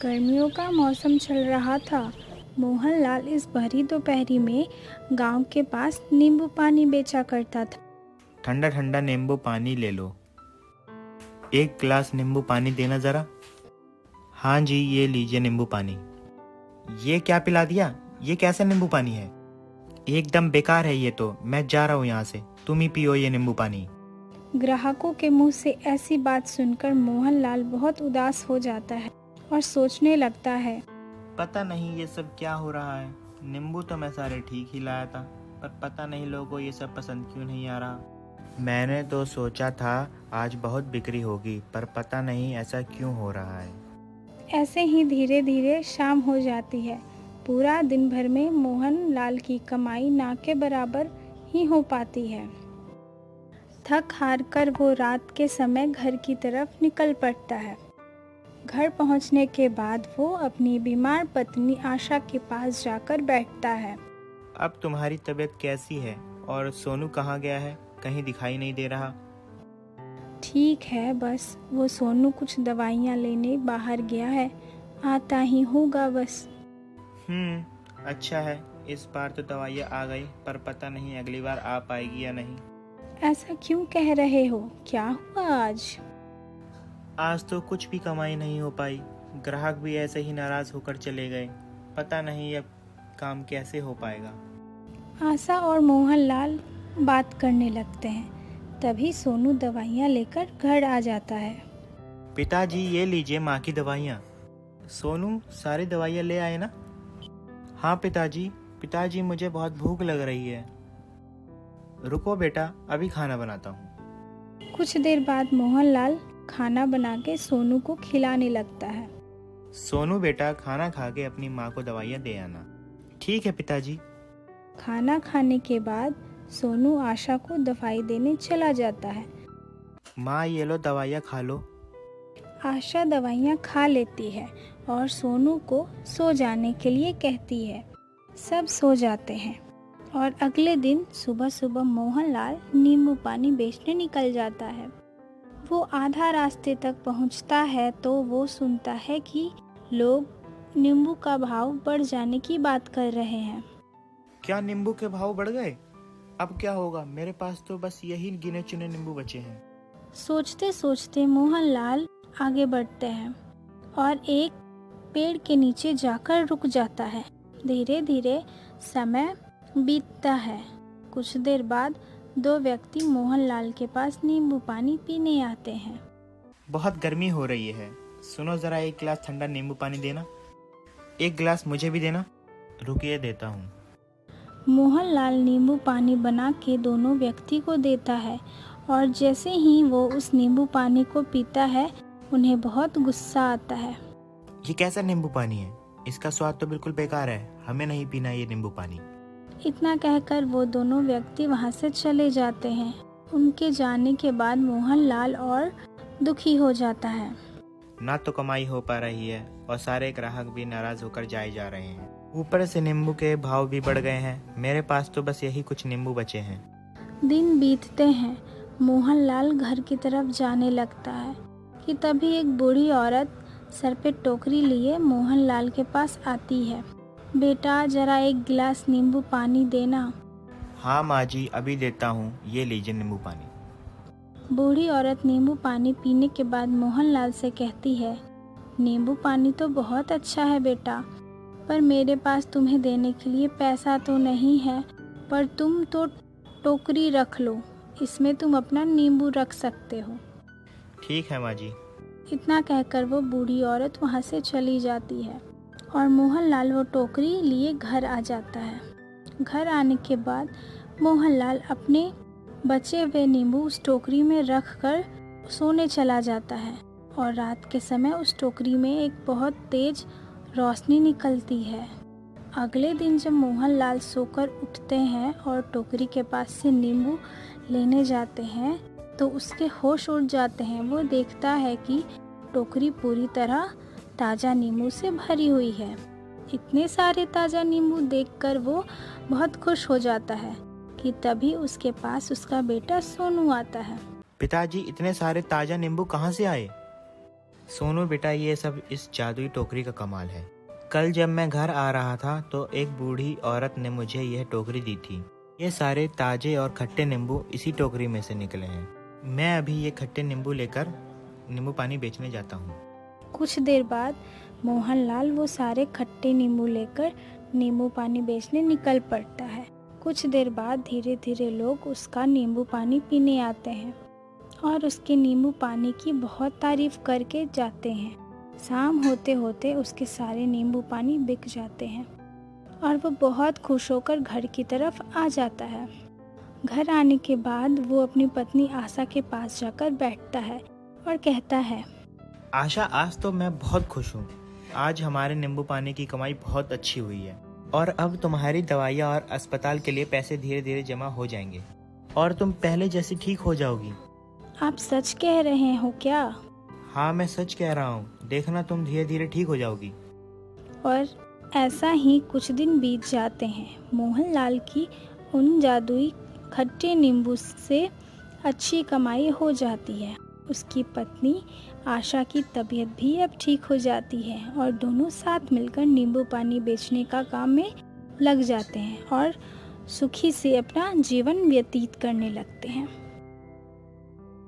गर्मियों का मौसम चल रहा था। मोहनलाल इस भरी दोपहरी में गांव के पास नींबू पानी बेचा करता था। ठंडा ठंडा नींबू पानी ले लो। एक गिलास नींबू पानी देना ज़रा। हाँ जी, ये लीजिए नींबू पानी। ये क्या पिला दिया? ये कैसा नींबू पानी है? एकदम बेकार है ये तो। मैं जा रहा हूँ यहाँ से। तुम ही पियो ये नींबू पानी। ग्राहकों के मुंह से ऐसी बात सुनकर मोहनलाल बहुत उदास हो जाता है और सोचने लगता है, पता नहीं ये सब क्या हो रहा है। नींबू तो मैं सारे ठीक ही लाया था, पर पता नहीं लोगों को ये सब पसंद क्यों नहीं आ रहा। मैंने तो सोचा था आज बहुत बिक्री होगी, पर पता नहीं ऐसा क्यों हो रहा है। ऐसे ही धीरे धीरे शाम हो जाती है। पूरा दिन भर में मोहनलाल की कमाई ना के बराबर ही हो पाती है। थक हार कर वो रात के समय घर की तरफ निकल पड़ता है। घर पहुंचने के बाद वो अपनी बीमार पत्नी आशा के पास जाकर बैठता है। अब तुम्हारी तबीयत कैसी है? और सोनू कहाँ गया है? कहीं दिखाई नहीं दे रहा। ठीक है, बस वो सोनू कुछ दवाइयाँ लेने बाहर गया है, आता ही होगा बस। अच्छा है। इस बार तो दवाइयाँ आ गई, पर पता नहीं अगली बार आ पाएगी या नहीं। ऐसा क्यों कह रहे हो? क्या हुआ आज? आज तो कुछ भी कमाई नहीं हो पाई। ग्राहक भी ऐसे ही नाराज होकर चले गए। पता नहीं अब काम कैसे हो पाएगा। आशा और मोहनलाल बात करने लगते हैं। तभी सोनू दवाइयाँ लेकर घर आ जाता है। पिताजी, ये लीजिए माँ की दवाइयाँ। सोनू, सारी दवाइयाँ ले आए ना? हाँ पिताजी। पिताजी, मुझे बहुत भूख लग रही है। रुको बेटा, अभी खाना बनाता हूँ। कुछ देर बाद मोहनलाल खाना बना के सोनू को खिलाने लगता है। सोनू बेटा, खाना खा के अपनी माँ को दवाइयाँ दे आना। ठीक है पिताजी। खाना खाने के बाद सोनू आशा को दवाई देने चला जाता है। माँ, ये लो दवाइयाँ खा लो। आशा दवाइयाँ खा लेती है और सोनू को सो जाने के लिए कहती है। सब सो जाते हैं और अगले दिन सुबह सुबह मोहनलाल नींबू पानी बेचने निकल जाता है। वो आधा रास्ते तक पहुंचता है तो वो सुनता है कि लोग नींबू का भाव बढ़ जाने की बात कर रहे हैं। क्या नींबू के भाव बढ़ गए? अब क्या होगा? मेरे पास तो बस यही गिने चुने नींबू बचे हैं। सोचते सोचते मोहनलाल आगे बढ़ते हैं और एक पेड़ के नीचे जाकर रुक जाता है। धीरे धीरे समय बीतता है। कुछ देर बाद दो व्यक्ति मोहनलाल के पास नींबू पानी पीने आते हैं। बहुत गर्मी हो रही है। सुनो जरा, एक गिलास ठंडा नींबू पानी देना। एक गिलास मुझे भी देना। रुकिए, देता हूँ। मोहनलाल नींबू पानी बना के दोनों व्यक्ति को देता है और जैसे ही वो उस नींबू पानी को पीता है उन्हें बहुत गुस्सा आता है। ये कैसा नींबू पानी है? इसका स्वाद तो बिल्कुल बेकार है। हमें नहीं पीना ये नींबू पानी। इतना कहकर वो दोनों व्यक्ति वहाँ से चले जाते हैं। उनके जाने के बाद मोहनलाल और दुखी हो जाता है। ना तो कमाई हो पा रही है और सारे ग्राहक भी नाराज होकर जाए जा रहे हैं। ऊपर से नींबू के भाव भी बढ़ गए हैं। मेरे पास तो बस यही कुछ नींबू बचे हैं। दिन बीतते हैं। मोहनलाल घर की तरफ जाने लगता है कि तभी एक बूढ़ी औरत सर पे टोकरी लिए मोहनलाल के पास आती है। बेटा, जरा एक गिलास नींबू पानी देना। हाँ माँ जी, अभी देता हूँ। ये लीजिए नींबू पानी। बूढ़ी औरत नींबू पानी पीने के बाद मोहनलाल से कहती है, नींबू पानी तो बहुत अच्छा है बेटा, पर मेरे पास तुम्हें देने के लिए पैसा तो नहीं है, पर तुम तो टोकरी रख लो, इसमें तुम अपना नींबू रख सकते हो। ठीक है माँ जी। इतना कहकर वो बूढ़ी औरत वहाँ से चली जाती है और मोहनलाल वो टोकरी लिए घर आ जाता है। घर आने के बाद मोहनलाल अपने बचे हुए नींबू उस टोकरी में रख कर सोने चला जाता है और रात के समय उस टोकरी में एक बहुत तेज रोशनी निकलती है। अगले दिन जब मोहनलाल सोकर उठते हैं और टोकरी के पास से नींबू लेने जाते हैं तो उसके होश उड़ जाते हैं। वो देखता है कि टोकरी पूरी तरह ताज़ा नींबू से भरी हुई है। इतने सारे ताज़ा नींबू देखकर वो बहुत खुश हो जाता है कि तभी उसके पास उसका बेटा सोनू आता है। पिताजी, इतने सारे ताज़ा नींबू कहाँ से आए? सोनू बेटा, ये सब इस जादुई टोकरी का कमाल है। कल जब मैं घर आ रहा था तो एक बूढ़ी औरत ने मुझे यह टोकरी दी थी। ये सारे ताजे और खट्टे नींबू इसी टोकरी में से निकले हैं। मैं अभी ये खट्टे नींबू लेकर नींबू पानी बेचने जाता हूँ। कुछ देर बाद मोहनलाल वो सारे खट्टे नींबू लेकर नींबू पानी बेचने निकल पड़ता है। कुछ देर बाद धीरे धीरे लोग उसका नींबू पानी पीने आते हैं और उसके नींबू पानी की बहुत तारीफ करके जाते हैं। शाम होते होते उसके सारे नींबू पानी बिक जाते हैं और वो बहुत खुश होकर घर की तरफ आ जाता है। घर आने के बाद वो अपनी पत्नी आशा के पास जाकर बैठता है और कहता है, आशा, आज तो मैं बहुत खुश हूँ। आज हमारे नींबू पानी की कमाई बहुत अच्छी हुई है और अब तुम्हारी दवाइयाँ और अस्पताल के लिए पैसे धीरे धीरे जमा हो जाएंगे और तुम पहले जैसी ठीक हो जाओगी। आप सच कह रहे हो क्या? हाँ, मैं सच कह रहा हूँ। देखना, तुम धीरे धीरे ठीक हो जाओगी। और ऐसा ही कुछ दिन बीत जाते हैं। मोहनलाल की उन जादुई खट्टे नींबू से अच्छी कमाई हो जाती है। उसकी पत्नी आशा की तबीयत भी अब ठीक हो जाती है और दोनों साथ मिलकर नींबू पानी बेचने का काम में लग जाते हैं और सुखी से अपना जीवन व्यतीत करने लगते हैं।